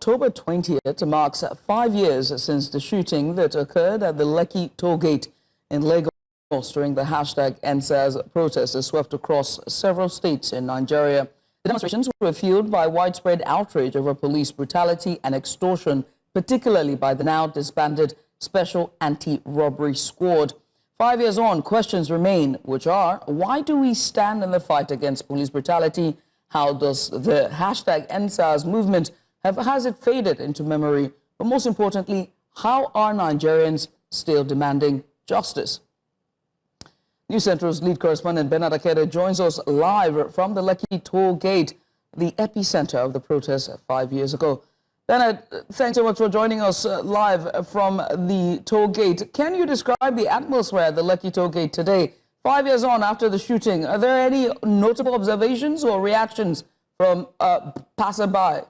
October 20th marks 5 years since the shooting that occurred at the Lekki Tollgate in Lagos during the #EndSARS protests swept across several states in Nigeria. The demonstrations were fueled by widespread outrage over police brutality and extortion, particularly by the now disbanded Special Anti-Robbery Squad. 5 years on, questions remain, which are: why do we stand in the fight against police brutality? How does the #EndSARS movement has it faded into memory? But most importantly, how are Nigerians still demanding justice? News Central's lead correspondent Bernard Akede joins us live from the Lekki Tollgate, the epicenter of the protests 5 years ago. Bernard, thanks so much for joining us live from the Tollgate. Can you describe the atmosphere at the Lekki Tollgate today, 5 years on after the shooting? Are there any notable observations or reactions from passerby?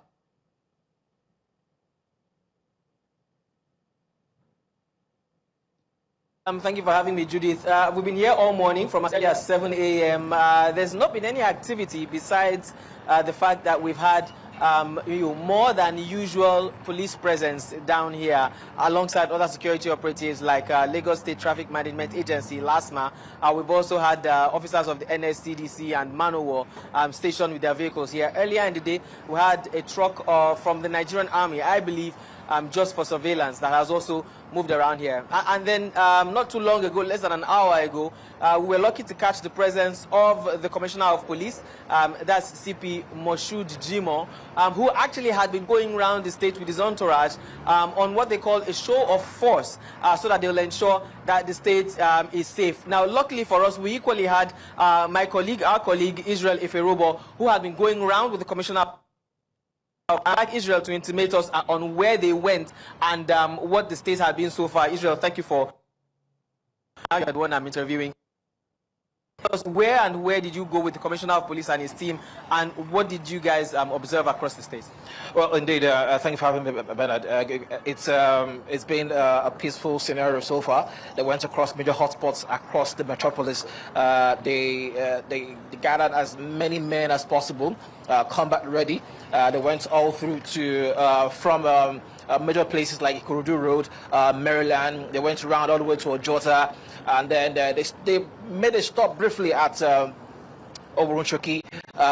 Thank you for having me, Judith. We've been here all morning from as early as 7 a.m. There's not been any activity besides the fact that we've had more than usual police presence down here alongside other security operatives like Lagos State Traffic Management Agency, LASMA. We've also had officers of the NSCDC and Manowo stationed with their vehicles here. Earlier in the day, we had a truck from the Nigerian Army, I believe, just for surveillance, that has also moved around here. And then not too long ago, less than an hour ago, we were lucky to catch the presence of the Commissioner of Police, that's CP Moshood Jimo, who actually had been going around the state with his entourage on what they call a show of force, so that they will ensure that the state is safe. Now, luckily for us, we equally had our colleague Israel Iferobo, who had been going around with the Commissioner. I'd like Israel to intimate us on where they went and what the state had been so far. Israel, thank you for the one I'm interviewing. Where did you go with the Commissioner of Police and his team, and what did you guys observe across the state? Well, indeed, thank you for having me, Bernard. It's been a peaceful scenario so far. They went across major hotspots across the metropolis. They gathered as many men as possible, combat ready. They went all through to from major places like Ikorodu Road, Maryland. They went around all the way to Ojota, and then they made a stop briefly at Oborunchoki,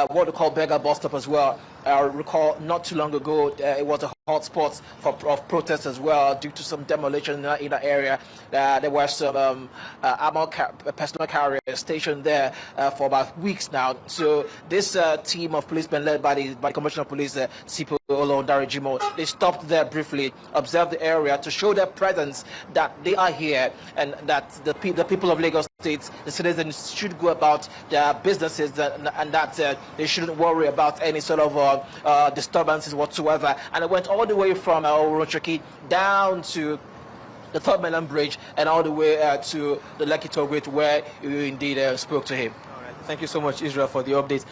what we call Beggar Bus Stop as well. I recall not too long ago, it was a hotspot of protests as well due to some demolition in the area. There were some personal carriers stationed there for about weeks now. So this team of policemen led by the Commissioner of Police, Sipo Olondarejimo, they stopped there briefly, observed the area to show their presence, that they are here, and that the people of Lagos State, the citizens, should go about their businesses, and that they shouldn't worry about any sort of disturbances whatsoever. And it went all the way from Oronchoki down to the Third Mainland Bridge and all the way to the Lekki Tollgate, where you indeed spoke to him. All right. Thank you so much, Israel, for the update.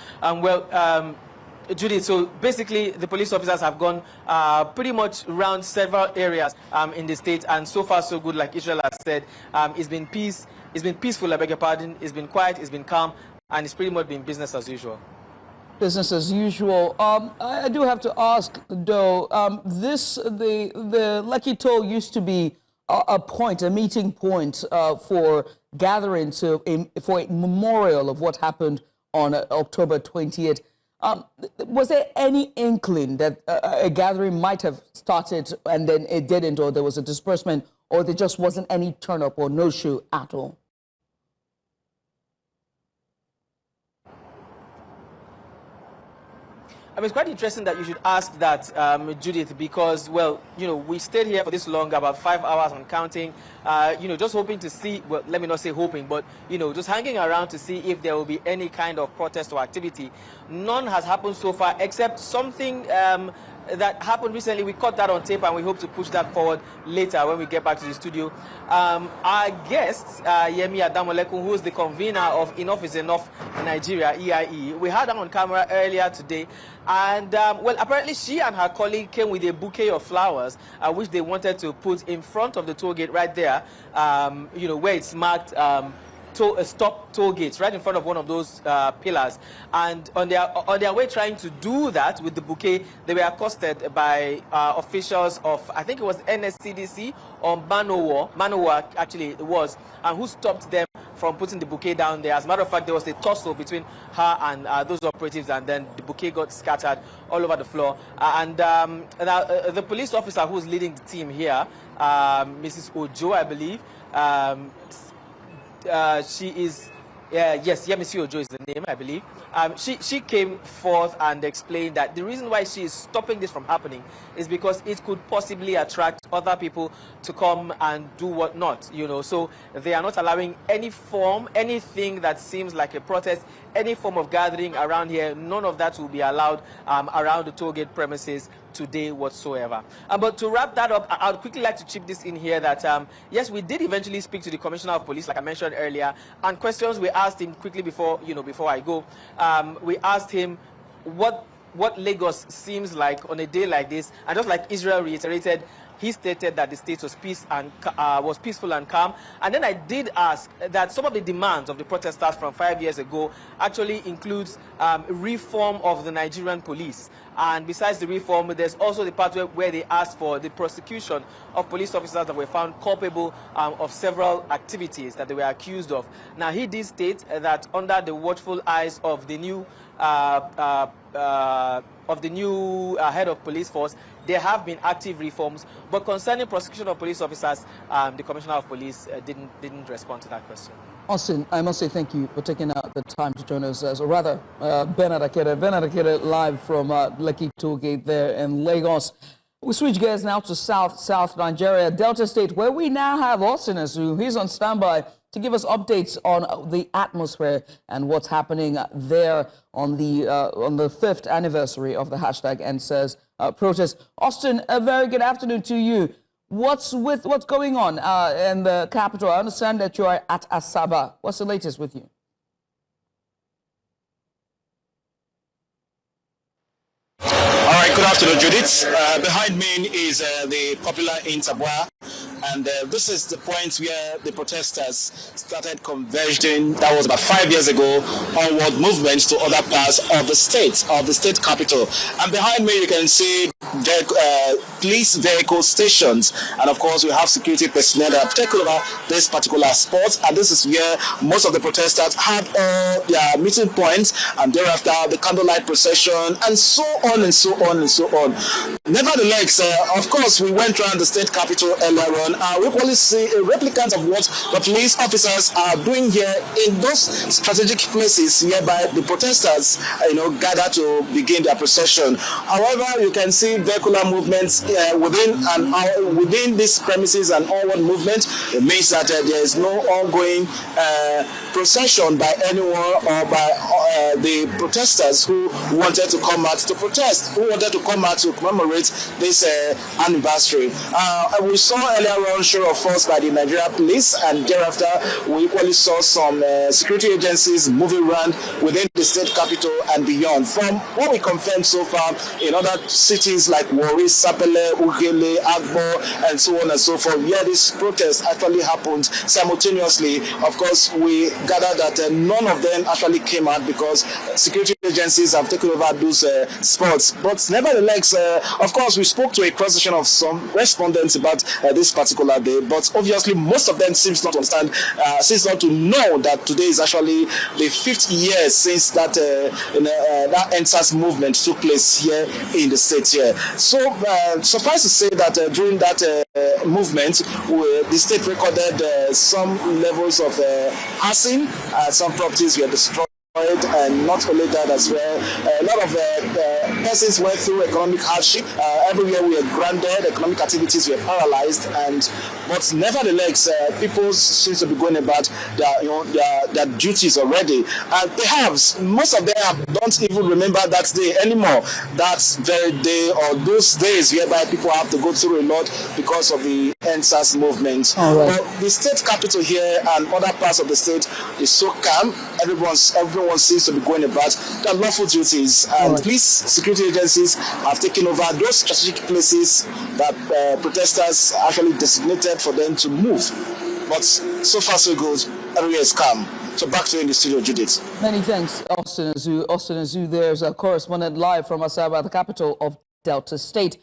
Judith, so basically the police officers have gone pretty much around several areas in the state, and so far so good. Like Israel has said, it's been peaceful, I beg your pardon. It's been quiet, it's been calm, and it's pretty much been business as usual. Business as usual. I do have to ask, though, the Lekki Toll used to be a meeting point for gathering for a memorial of what happened on October 20th. Was there any inkling that a gathering might have started and then it didn't, or there was a disbursement, or there just wasn't any turn up or no show at all? I mean, it's quite interesting that you should ask that, Judith, because, well, we stayed here for this long, about 5 hours and counting, just hoping to see, well, let me not say hoping, but, just hanging around to see if there will be any kind of protest or activity. None has happened so far, except something that happened recently. We caught that on tape, and we hope to push that forward later when we get back to the studio. Our guest, Yemi Adamolekun, who is the convener of Enough is Enough Nigeria, EIE, we had her on camera earlier today. And, well, apparently she and her colleague came with a bouquet of flowers, which they wanted to put in front of the toll gate right there, where it's marked stop toll gates right in front of one of those pillars, and on their way trying to do that with the bouquet, they were accosted by officials of, I think it was NSCDC or Manowa actually it was, and who stopped them from putting the bouquet down there. As a matter of fact, there was a tussle between her and those operatives, and then the bouquet got scattered all over the floor. The police officer who's leading the team here, Mrs. Ojo, I believe, she is, yes, Yemisi Ojo is the name, I believe. She came forth and explained that the reason why she is stopping this from happening is because it could possibly attract other people to come and do whatnot, you know. So they are not allowing anything that seems like a protest, any form of gathering around here. None of that will be allowed around the tollgate premises today whatsoever. But to wrap that up, I would quickly like to chip this in here that yes, we did eventually speak to the Commissioner of Police, like I mentioned earlier, and questions we asked him quickly before I go. We asked him what Lagos seems like on a day like this, and just like Israel reiterated, he stated that the state was peaceful and calm. And then I did ask that some of the demands of the protesters from 5 years ago actually includes reform of the Nigerian police. And besides the reform, there's also the part where they asked for the prosecution of police officers that were found culpable of several activities that they were accused of. Now, he did state that under the watchful eyes of the new head of police force, there have been active reforms. But concerning prosecution of police officers, the Commissioner of Police didn't respond to that question. Austin, I must say thank you for taking out the time to join us, or rather, Bernard Akede live from Lekki Tollgate there in Lagos. We switch gears now to South Nigeria, Delta State, where we now have Austin Azu. He's on standby to give us updates on the atmosphere and what's happening there on the 5th anniversary of the #EndSARS protest. Austin, a very good afternoon to you. What's going on in the capital? I understand that you are at Asaba. What's the latest with you? All right, good afternoon, Judith. Behind me is the popular Intabwa, and this is the point where the protesters started converging. That was about 5 years ago, onward movements to other parts of the state capital. And behind me, you can see police vehicle stations, and of course, we have security personnel that have taken over this particular spot. And this is where most of the protesters had their meeting points, and thereafter the candlelight procession, and so on and so on and so on. Nevertheless, of course, we went around the state capital earlier on. We only see a replicant of what the police officers are doing here in those strategic places whereby the protesters, gather to begin their procession. However, you can see vehicular movements within these premises and onward movement. It means that there is no ongoing procession by anyone or by the protesters who wanted to come out to protest, who wanted to come out to commemorate this anniversary. We saw earlier on show of force by the Nigerian police, and thereafter we equally saw some security agencies moving around within the state capital and beyond. From what we confirmed so far in other cities like Warri, Sapele, Ugele, Agbo, and so on and so forth, where this protest actually happened simultaneously, of course, we gathered that none of them actually came out because security agencies have taken over those spots. But nevertheless, of course, we spoke to a cross-section of some respondents about this particular day, but obviously most of them seems not to understand, seems not to know that today is actually the 5th year since that that EndSARS movement took place here in the state here. So suffice to say that during that movement, the state recorded some levels of arson. Some properties were destroyed, and not only that as well, a lot of persons went through economic hardship. Everywhere we were grounded, economic activities were paralyzed, but nevertheless, people seem to be going about their duties already. And perhaps most of them don't even remember that day anymore. That very day or those days whereby people have to go through a lot because of the EndSARS movement. Right. But the state capital here and other parts of the state is so calm. Everyone seems to be going about their lawful duties, and police security agencies have taken over those strategic places that protesters actually designated for them to move. But so far so good. everywhere is calm. So back to you in the studio, Judith. Many thanks, Austin Azu. Austin Azu, there's a correspondent live from Asaba, the capital of Delta State.